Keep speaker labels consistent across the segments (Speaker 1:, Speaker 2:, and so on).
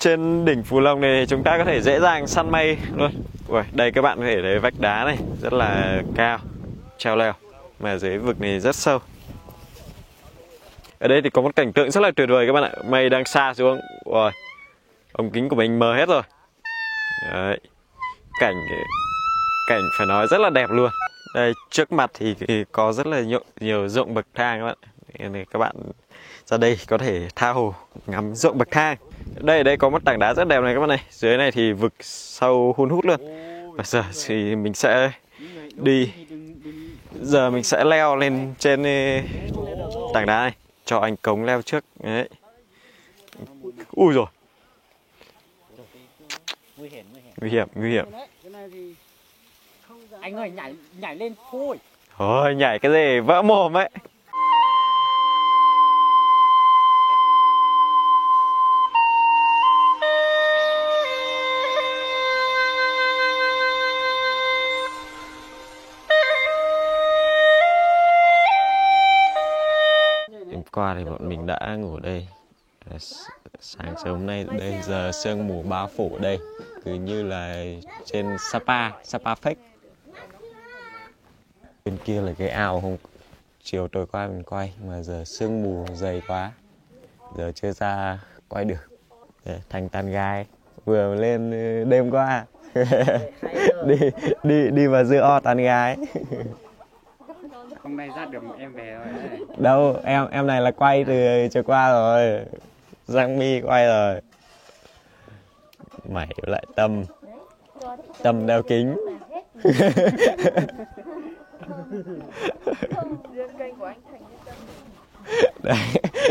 Speaker 1: Trên đỉnh Phù Lồng này chúng ta có thể dễ dàng săn mây luôn. Ui, đây các bạn có thể thấy vách đá này rất là cao, treo leo, mà dưới vực này rất sâu. Ở đây thì có một cảnh tượng rất là tuyệt vời các bạn ạ. Mây đang xa xuống. Ui, ống kính của mình mờ hết rồi. Đấy. Cảnh phải nói rất là đẹp luôn. Đây trước mặt thì có rất là nhiều ruộng bậc thang các bạn. Nên các bạn ra đây có thể tha hồ ngắm ruộng bậc thang. Đây có một tảng đá rất đẹp này các bạn này. Dưới này thì vực sâu hun hút luôn. Và giờ thì mình sẽ leo lên trên tảng đá này. Cho anh Cống leo trước. Đấy. Ui rồi. Nguy hiểm.
Speaker 2: Anh ơi nhảy lên thôi.
Speaker 1: Thôi nhảy cái gì vỡ mồm ấy. Đêm qua thì bọn mình đã ngủ đây. Sáng sớm nay đây giờ sương mù bao phủ đây, cứ như là trên Sapa Fake. Bên kia là cái ao hôm chiều tối qua mình quay, mà giờ sương mù dày quá, giờ chưa ra quay được. Thành tán gái vừa lên đêm qua đi vào giữa o tán gái.
Speaker 2: Hôm nay ra được một em về rồi đấy.
Speaker 1: Đâu, em này là quay từ chiều qua rồi. Giang Mi quay rồi. Mày lại Tâm đeo kính.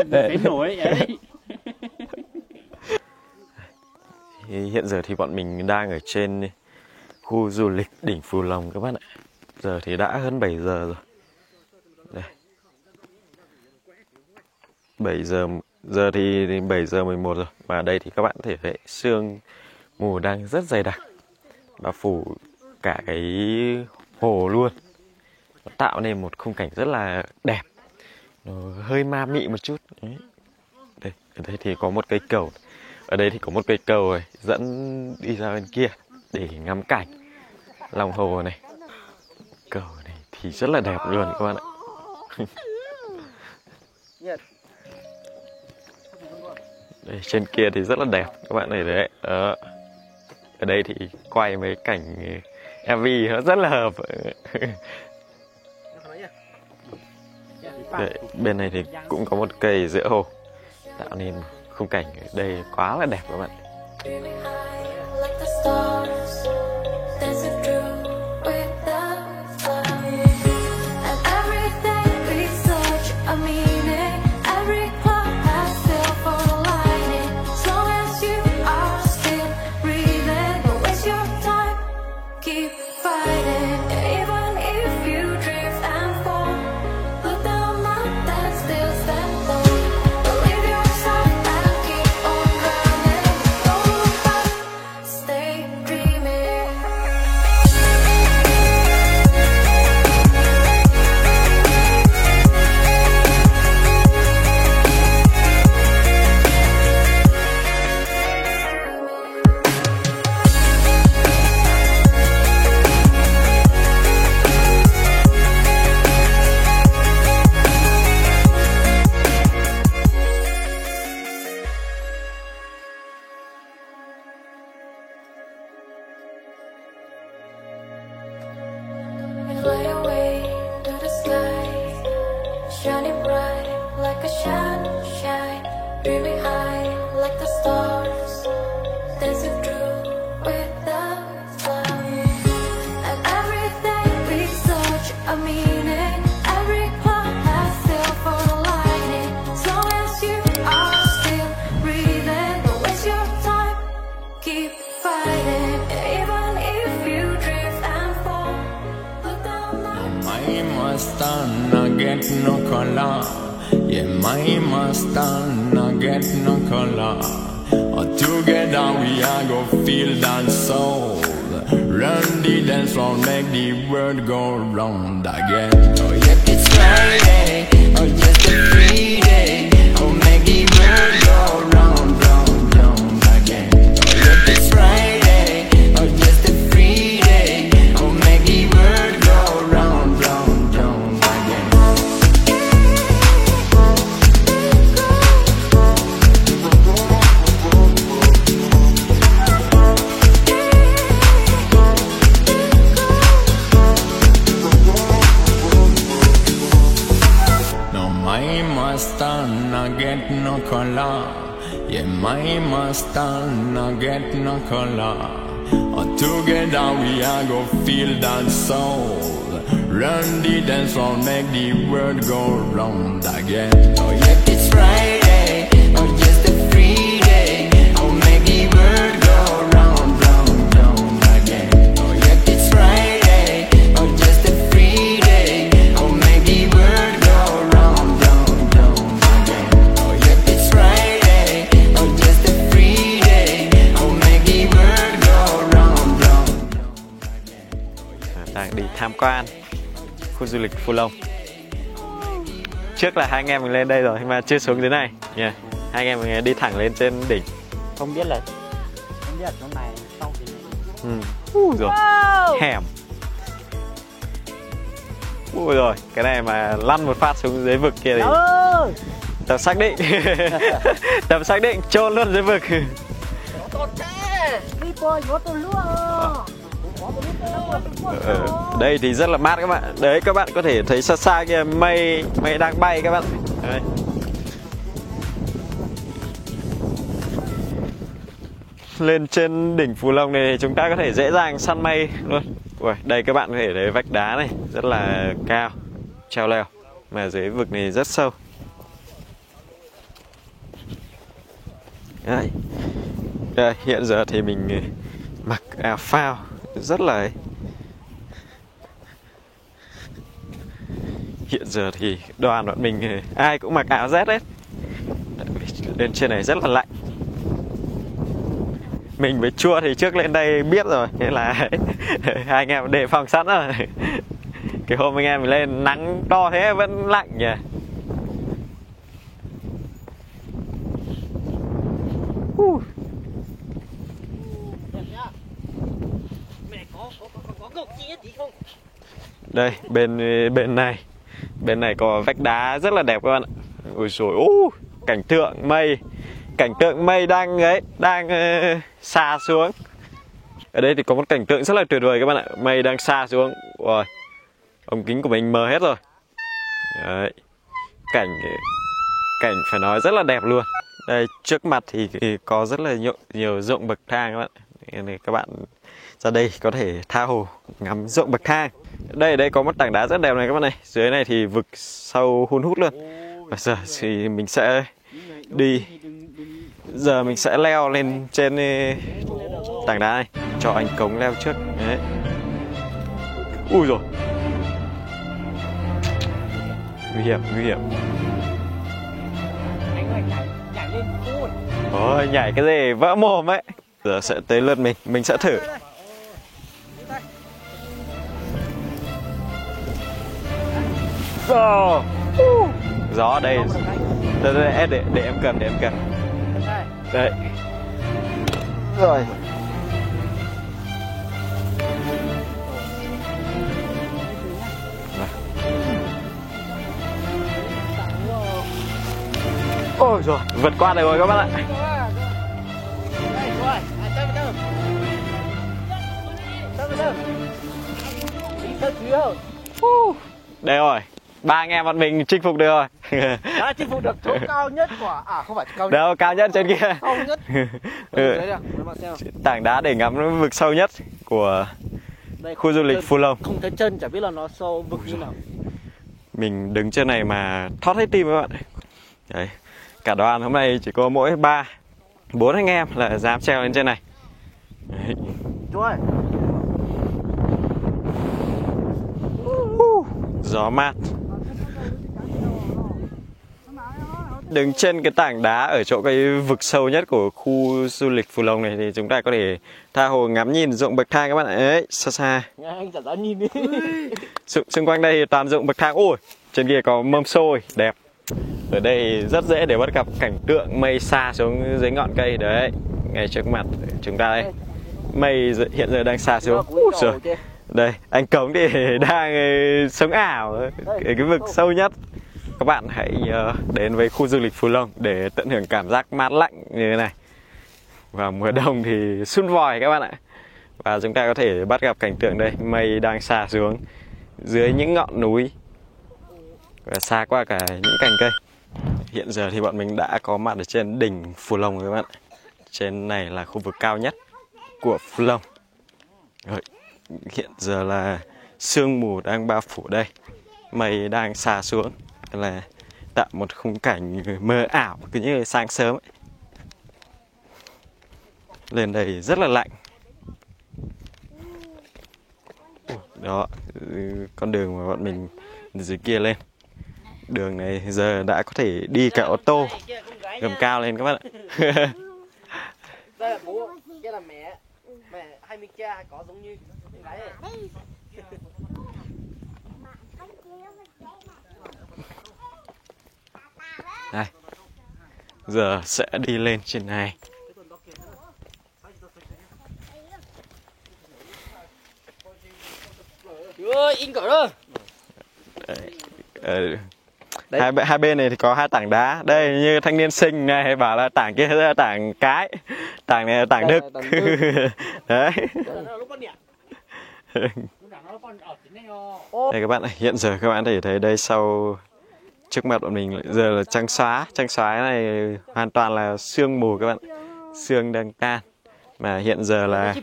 Speaker 1: Đấy.
Speaker 2: Nổi đấy.
Speaker 1: Hiện giờ thì bọn mình đang ở trên khu du lịch đỉnh Phù Lồng các bạn ạ. Giờ thì đã hơn 7 giờ rồi. Đây. 7 giờ thì 7 giờ 11 rồi. Và đây thì các bạn có thể thấy sương mù đang rất dày đặc và phủ cả cái hồ luôn. Nó tạo nên một khung cảnh rất là đẹp. Nó hơi ma mị một chút. Đấy. Đây, ở đây thì có một cây cầu. Ở đây thì có một cây cầu này dẫn đi ra bên kia để ngắm cảnh lòng hồ này. Cầu này thì rất là đẹp luôn các bạn ạ. Đây, trên kia thì rất là đẹp các bạn này đấy. Ở đây thì quay mấy cảnh MV nó rất là hợp. Đấy, bên này thì cũng có một cây giữa hồ, tạo nên khung cảnh ở đây quá là đẹp các bạn.
Speaker 3: Fly away to the sky, shining bright like a sunshine, dreaming high like the stars, dancing through with the flowers. And everything brings such a meaning. Every cloud has silver lining. As long as you are still breathing, don't waste your time. Keep fighting, even if you drift and fall.
Speaker 4: My Mustang get no color. Yeah, my Mustang get no color. Together we are go feel that soul. Run the dance floor, make the world go round again. Oh yeah, it's Friday, oh just a free day. Oh make the world go round, round, round again. my mustang not get no color. Together we are go feel that soul. Run the dance floor, make the world go round again. Oh yeah, it's Friday, or just a free day. Oh, make the world go round, round, round again. Oh yeah, it's Friday, or just a free day. Oh, make the world go round, round, round again. Oh yeah, it's Friday, or just a free day. Oh, make the world go round, round, round again.
Speaker 1: Đang đi tham quan khu du lịch Phù Long. Trước là hai anh em mình lên đây rồi nhưng mà chưa xuống dưới này nha. Hai anh em mình đi thẳng lên trên đỉnh.
Speaker 2: Không biết chỗ này sau thì
Speaker 1: Rồi. Hẻm. Ui rồi, cái này mà lăn một phát xuống dưới vực kia thì tao xác định. Tao xác định chôn luôn dưới vực. Đây thì rất là mát các bạn. Đấy các bạn có thể thấy xa xa kia mây đang bay các bạn. Đấy. Lên trên đỉnh Phù Long này chúng ta có thể dễ dàng săn mây luôn. Ui, đây các bạn có thể thấy vách đá này rất là cao, treo leo mà dưới vực này rất sâu. Đấy. Đây, hiện giờ thì mình mặc áo phao rất là hiện giờ thì đoàn bọn mình ai cũng mặc áo rét hết. Lên trên này rất là lạnh. Mình với Chua thì trước lên đây biết rồi, nên là hai anh em đề phòng sẵn rồi. Cái hôm anh em lên nắng to thế vẫn lạnh nhỉ. Đây bên này có vách đá rất là đẹp các bạn ạ. Ôi trời ơi, cảnh tượng mây đang xa xuống. Ở đây thì có một cảnh tượng rất là tuyệt vời các bạn ạ. Mây đang xa xuống. Ôi, ống kính của mình mờ hết rồi. Đấy. Cảnh phải nói rất là đẹp luôn. Đây trước mặt thì có rất là nhiều ruộng bậc thang các bạn. Nên các bạn ra đây có thể tha hồ ngắm ruộng bậc thang. Đây có một tảng đá rất đẹp này các bạn này. Dưới này thì vực sâu hun hút luôn. Và giờ thì mình sẽ đi. Giờ mình sẽ leo lên trên tảng đá này. Cho anh Cống leo trước. Đấy. Ui rồi. Nguy hiểm. Ôi, nhảy cái gì vỡ mồm ấy. Giờ sẽ tới lượt mình sẽ thử. Gió đây. Để em cầm. Đấy. Rồi. Ôi rồi, vượt qua được rồi các bạn ạ. Đây rồi, ba anh em bọn mình chinh phục được rồi.
Speaker 2: Đã chinh phục được chỗ cao nhất của không phải cao nhất.
Speaker 1: Đâu, cao nhất trên kia.
Speaker 2: Cao nhất.
Speaker 1: Tảng đá để ngắm vực sâu nhất của khu du lịch Phù Long.
Speaker 2: Không thấy chân, chả biết là nó sâu vực như nào.
Speaker 1: Mình đứng trên này mà thót hết tim các bạn. Đấy. Cả đoàn hôm nay chỉ có mỗi 4 anh em là dám trèo lên trên này. Đấy. Gió mát. Đứng trên cái tảng đá ở chỗ cái vực sâu nhất của khu du lịch Phù Long này thì chúng ta có thể tha hồ ngắm nhìn ruộng bậc thang các bạn ạ. Ấy, xa.
Speaker 2: Anh chả dám nhìn đi.
Speaker 1: Xung quanh đây thì toàn ruộng bậc thang. Ôi, trên kia có mâm xôi đẹp. Ở đây rất dễ để bắt gặp cảnh tượng mây xa xuống dưới ngọn cây đấy, ngay trước mặt chúng ta đây. Mây hiện giờ đang xa xuống. Rồi. Đây, anh Cống thì đang sống ảo ở cái vực sâu nhất. Các bạn hãy đến với khu du lịch Phù Long để tận hưởng cảm giác mát lạnh như thế này. Vào mùa đông thì sún vòi các bạn ạ. Và chúng ta có thể bắt gặp cảnh tượng đây, mây đang xa xuống dưới những ngọn núi và xa qua cả những cành cây. Hiện giờ thì bọn mình đã có mặt ở trên đỉnh Phù Long rồi các bạn. trên này là khu vực cao nhất của Phú Long. Rồi, hiện giờ là sương mù đang bao phủ đây, mây đang xa xuống, là tạo một khung cảnh mờ ảo cứ như sáng sớm ấy. Lên đây rất là lạnh. Đó, con đường mà bọn mình dưới kia lên. Đường này giờ đã có thể đi cả ô tô gầm cao lên các bạn ạ.
Speaker 5: Đây là bố, kia là mẹ. Mẹ hai mình cha có giống như con gái này.
Speaker 1: Đây, giờ sẽ đi lên trên này.
Speaker 5: Ơi, in cỡ đó.
Speaker 1: Hai bên này thì có 2 tảng đá. Đây như thanh niên sinh này bảo là tảng kia là tảng cái, tảng này là tảng Đức. Đấy. Đây các bạn này, hiện giờ các bạn thể thấy đây sau trước mặt bọn mình giờ là trắng xóa này hoàn toàn là sương mù các bạn. Sương đang tan. Mà hiện giờ là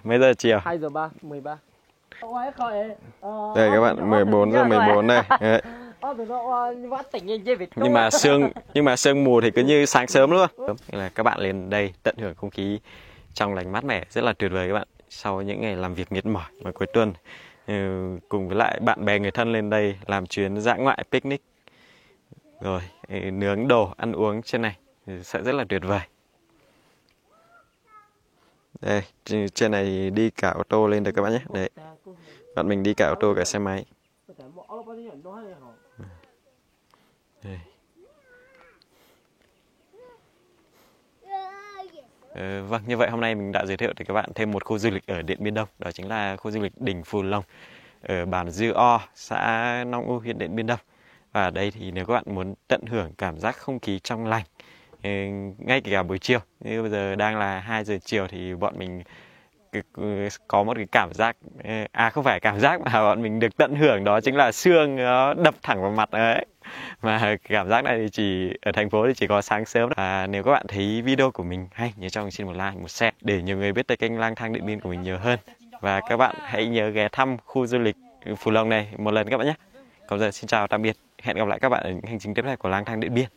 Speaker 1: mấy giờ chiều?
Speaker 5: 2 giờ 3, 13.
Speaker 1: Đây các bạn, 14 giờ 14 đây. Đấy. Nhưng mà sương mù thì cứ như sáng sớm luôn. Nên là các bạn lên đây tận hưởng không khí trong lành mát mẻ rất là tuyệt vời các bạn. Sau những ngày làm việc mệt mỏi vào cuối tuần, cùng với lại bạn bè người thân lên đây làm chuyến dã ngoại picnic, rồi nướng đồ ăn uống trên này sẽ rất là tuyệt vời. Đây, trên này đi cả ô tô lên được các bạn nhé. Đấy, bạn mình đi cả ô tô cả xe máy. Đây. Vâng, như vậy hôm nay mình đã giới thiệu tới các bạn thêm một khu du lịch ở Điện Biên Đông. Đó chính là khu du lịch đỉnh Phù Long ở bản Dư O, xã Nong U, huyện Điện Biên Đông. Và ở đây thì nếu các bạn muốn tận hưởng cảm giác không khí trong lành ngay cả buổi chiều, như bây giờ đang là 2 giờ chiều thì bọn mình có một cái cảm giác, không phải cảm giác mà bọn mình được tận hưởng, đó chính là sương nó đập thẳng vào mặt đấy. Mà cảm giác này thì chỉ ở thành phố thì chỉ có sáng sớm. Và nếu các bạn thấy video của mình hay, nhớ cho mình xin một like, một share để nhiều người biết tới kênh Lang Thang Điện Biên của mình nhiều hơn. Và các bạn hãy nhớ ghé thăm khu du lịch Phú Long này một lần các bạn nhé. Còn giờ xin chào tạm biệt, hẹn gặp lại các bạn ở những hành trình tiếp theo của Lang Thang Điện Biên.